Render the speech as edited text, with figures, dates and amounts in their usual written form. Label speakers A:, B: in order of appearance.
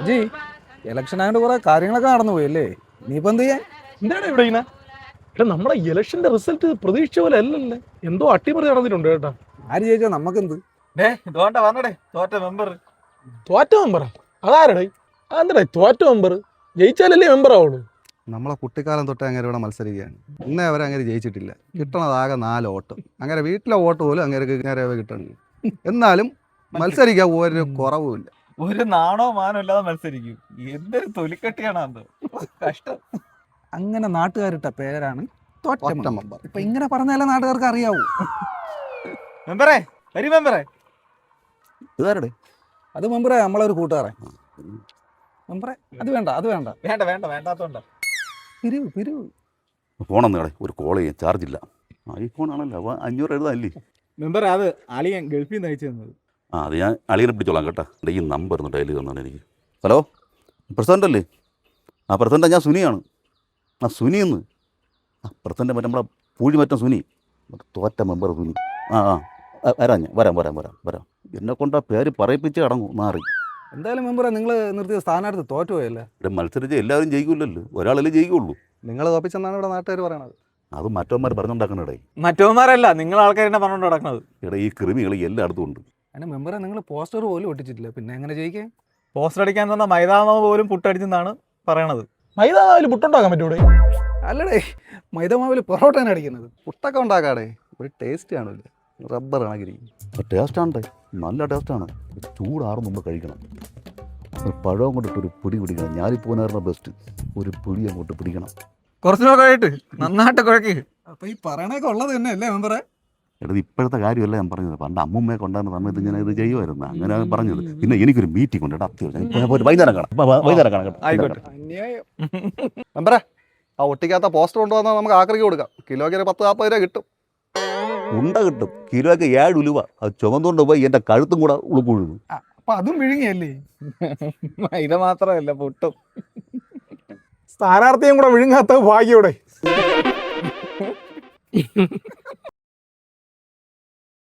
A: Aji election ആയതുകൊണ്ട് കുറെ കാര്യങ്ങളൊക്കെ നടന്നു പോയല്ലേ, നീയിപ്പോ എന്ത് ചെയ്യാൻ?
B: എന്താണ് ഇവിടെ ഇങ്ങനെ? നമ്മുടെ ഇലക്ഷന്റെ റിസൾട്ട് പ്രതീക്ഷ പോലെ അല്ലല്ലേ, എന്തോ അട്ടിമറി നടന്നിട്ടുണ്ട് കേട്ടാ.
A: ആര് ജയിച്ചാ നമുക്കെന്ത്?
B: തോറ്റ മെമ്പറാ? അതാരടേ? അതെന്താ തോറ്റ മെമ്പർ? ജയിച്ചാലല്ലേ മെമ്പർ ആവുള്ളൂ.
C: നമ്മളെ കുട്ടിക്കാലം തൊട്ട് അങ്ങനെ ഇവിടെ മത്സരിക്കുകയാണ്. ഇന്നേ അവരെ അങ്ങനെ ജയിച്ചിട്ടില്ല. കിട്ടണതാകെ 4 വോട്ട്. അങ്ങനെ വീട്ടിലെ വോട്ട് പോലും അങ്ങനെ നേരെ കിട്ടണം. എന്നാലും മത്സരിക്കാൻ ഒരു കുറവുമില്ല.
D: ഒരു നാണോ മാനോ ഇല്ലാതെ മത്സരിക്കും. എന്തൊരു തൊലിക്കെട്ടിയാണ് അത്. കഷ്ടം.
A: അങ്ങനെ നാട്ടുകാരിട്ട പേരാണ് തോറ്റ
C: തോറ്റ
A: മെമ്പർ.
C: മെമ്പർ.
A: ഇപ്പൊ ഇങ്ങനെ പറഞ്ഞാലേ നാട്ടുകാർക്ക് അറിയാവൂ.
D: മെമ്പറേ, വരി മെമ്പറേ.
C: ഇതാരടെ?
A: അത് മെമ്പറെ നമ്മളൊരു കൂട്ടുകാരൻ. മെമ്പറെ അത് വേണ്ട, അത് വേണ്ട.
D: വേണ്ട വേണ്ട വേണ്ടാത്തോണ്ട.
A: പിരിവ്
E: ഫോണൊന്നും കടേ, ഒരു കോൾ ചെയ്യാൻ ചാർജ് ഇല്ല. ഐഫോൺ ആണല്ലോ, അപ്പോൾ 500 എഴുതാല്ലേ.
D: മെമ്പർ അത് അളിയൻ ഗൾഫിൽ നിന്ന് അയച്ചു തന്നത്.
E: അത് ഞാൻ അളിയനെ പിടിച്ചോളാം കേട്ടോ. എൻ്റെ ഈ നമ്പർ ഒന്ന് ഡയൽ തന്നാണ് എനിക്ക്. ഹലോ, പ്രസിഡൻ്റ് അല്ലേ? പ്രസിഡൻ്റ് ഞാൻ സുനിയാണ്. സുനിയെന്ന് പ്രസിഡൻ്റ് മറ്റേ നമ്മളെ പൂഴിമറ്റം സുനി, തോറ്റ മെമ്പർ സുനി. വരാം ഞാൻ വരാം. എന്നെ കൊണ്ട് ആ പേര് പറയിപ്പിച്ച് അടങ്ങും മാറി.
A: എന്തായാലും മെമ്പറെ നിങ്ങൾ നിർത്തിയ സ്ഥാനാർത്ഥി തോറ്റുപോയല്ലേ?
E: ഇവിടെ മത്സരിച്ച് എല്ലാവരും ജയിക്കില്ലല്ലോ, ഒരാളല്ലേ ജയിക്കുള്ളൂ.
C: നിങ്ങൾ തോപ്പിച്ചെന്നാണ് ഇവിടെ നാട്ടുകാർ പറയണത്.
E: അത് മറ്റവന്മാർ പറഞ്ഞുണ്ടാക്കണടേ.
D: മറ്റവന്മാരല്ല, നിങ്ങൾ ആൾക്കാരെന്നെ പറഞ്ഞുകൊണ്ട് നടക്കുന്നത്.
E: ഇവിടെ ഈ കൃമികൾ എല്ലായിടത്തും ഉണ്ട്.
A: അതിന് മെമ്പറെ നിങ്ങൾ പോസ്റ്റർ പോലും ഒട്ടിച്ചിട്ടില്ല, പിന്നെ എങ്ങനെ ജയിക്കാൻ?
D: പോസ്റ്റർ അടിക്കാൻ തന്ന മൈദാമാവ് പോലും പുട്ടടിച്ചെന്നാണ് പറയണത്.
B: മൈദാവിൽ പുട്ടുണ്ടാക്കാൻ പറ്റൂടെ?
A: അല്ലടേ, മൈദമാവിൽ പൊറോട്ടയാണ് അടിക്കുന്നത്.
C: പുട്ടൊക്കെ ഉണ്ടാക്കാടേ, ഒരു ടേസ്റ്റ് കാണില്ല. റബ്ബർ കണക്കിരിക്കും.
E: ടേസ്റ്റാണ്, നല്ല ടേസ്റ്റാണ്. ചൂടാറും മുമ്പ് കഴിക്കണം. ഒരു പഴവും കൊണ്ടിട്ട് ഒരു പിടി പിടിക്കണം. ഞാലിപ്പൂനാറിന് ബെസ്റ്റ്. ഒരു പിടി അങ്ങോട്ട് പിടിക്കണം.
D: കുറച്ചിനൊക്കെ ആയിട്ട് നന്നായിട്ട് കുഴക്കി.
A: അപ്പൊ ഈ പറയണൊക്കെ ഉള്ളത് തന്നെ അല്ലേ മെമ്പറെ?
E: എടത് ഇപ്പോഴത്തെ കാര്യമല്ല ഞാൻ പറഞ്ഞത്. പണ്ട് അമ്മൂമ്മയെ കൊണ്ടാകുന്ന സമയത്ത് ഞാൻ ഇത് ചെയ്യുമായിരുന്നു. അങ്ങനെ പറഞ്ഞത്. പിന്നെ എനിക്കൊരു മീറ്റിംഗ് ഉണ്ട്, അത്യാവശ്യം. വൈകുന്നേരം കാണാം.
D: ആയിക്കോട്ടെ.
A: അന്യായം.
C: മെമ്പറെ, ആ ഒട്ടിക്കാത്ത പോസ്റ്റർ കൊണ്ടുവന്നാൽ നമുക്ക് ആക്രിക്ക് കൊടുക്കാം. കിലോയ്ക്ക് 10-40 രൂപ കിട്ടും.
E: ഉണ്ട കിട്ടും. കിലോയ്ക്ക് 7 ഉലുവ. അത് ചുമന്നുകൊണ്ട് പോയി എൻ്റെ കഴുത്തും കൂടെ ഉളുക്കുഴുന്നു.
A: അപ്പൊ അതും വിഴുങ്ങിയല്ലേ?
D: മൈദ മാത്രമല്ല, പുട്ടും.
B: സ്ഥാനാർത്ഥിയും കൂടെ വിഴുങ്ങാത്ത ഭാഗ്യോടെ.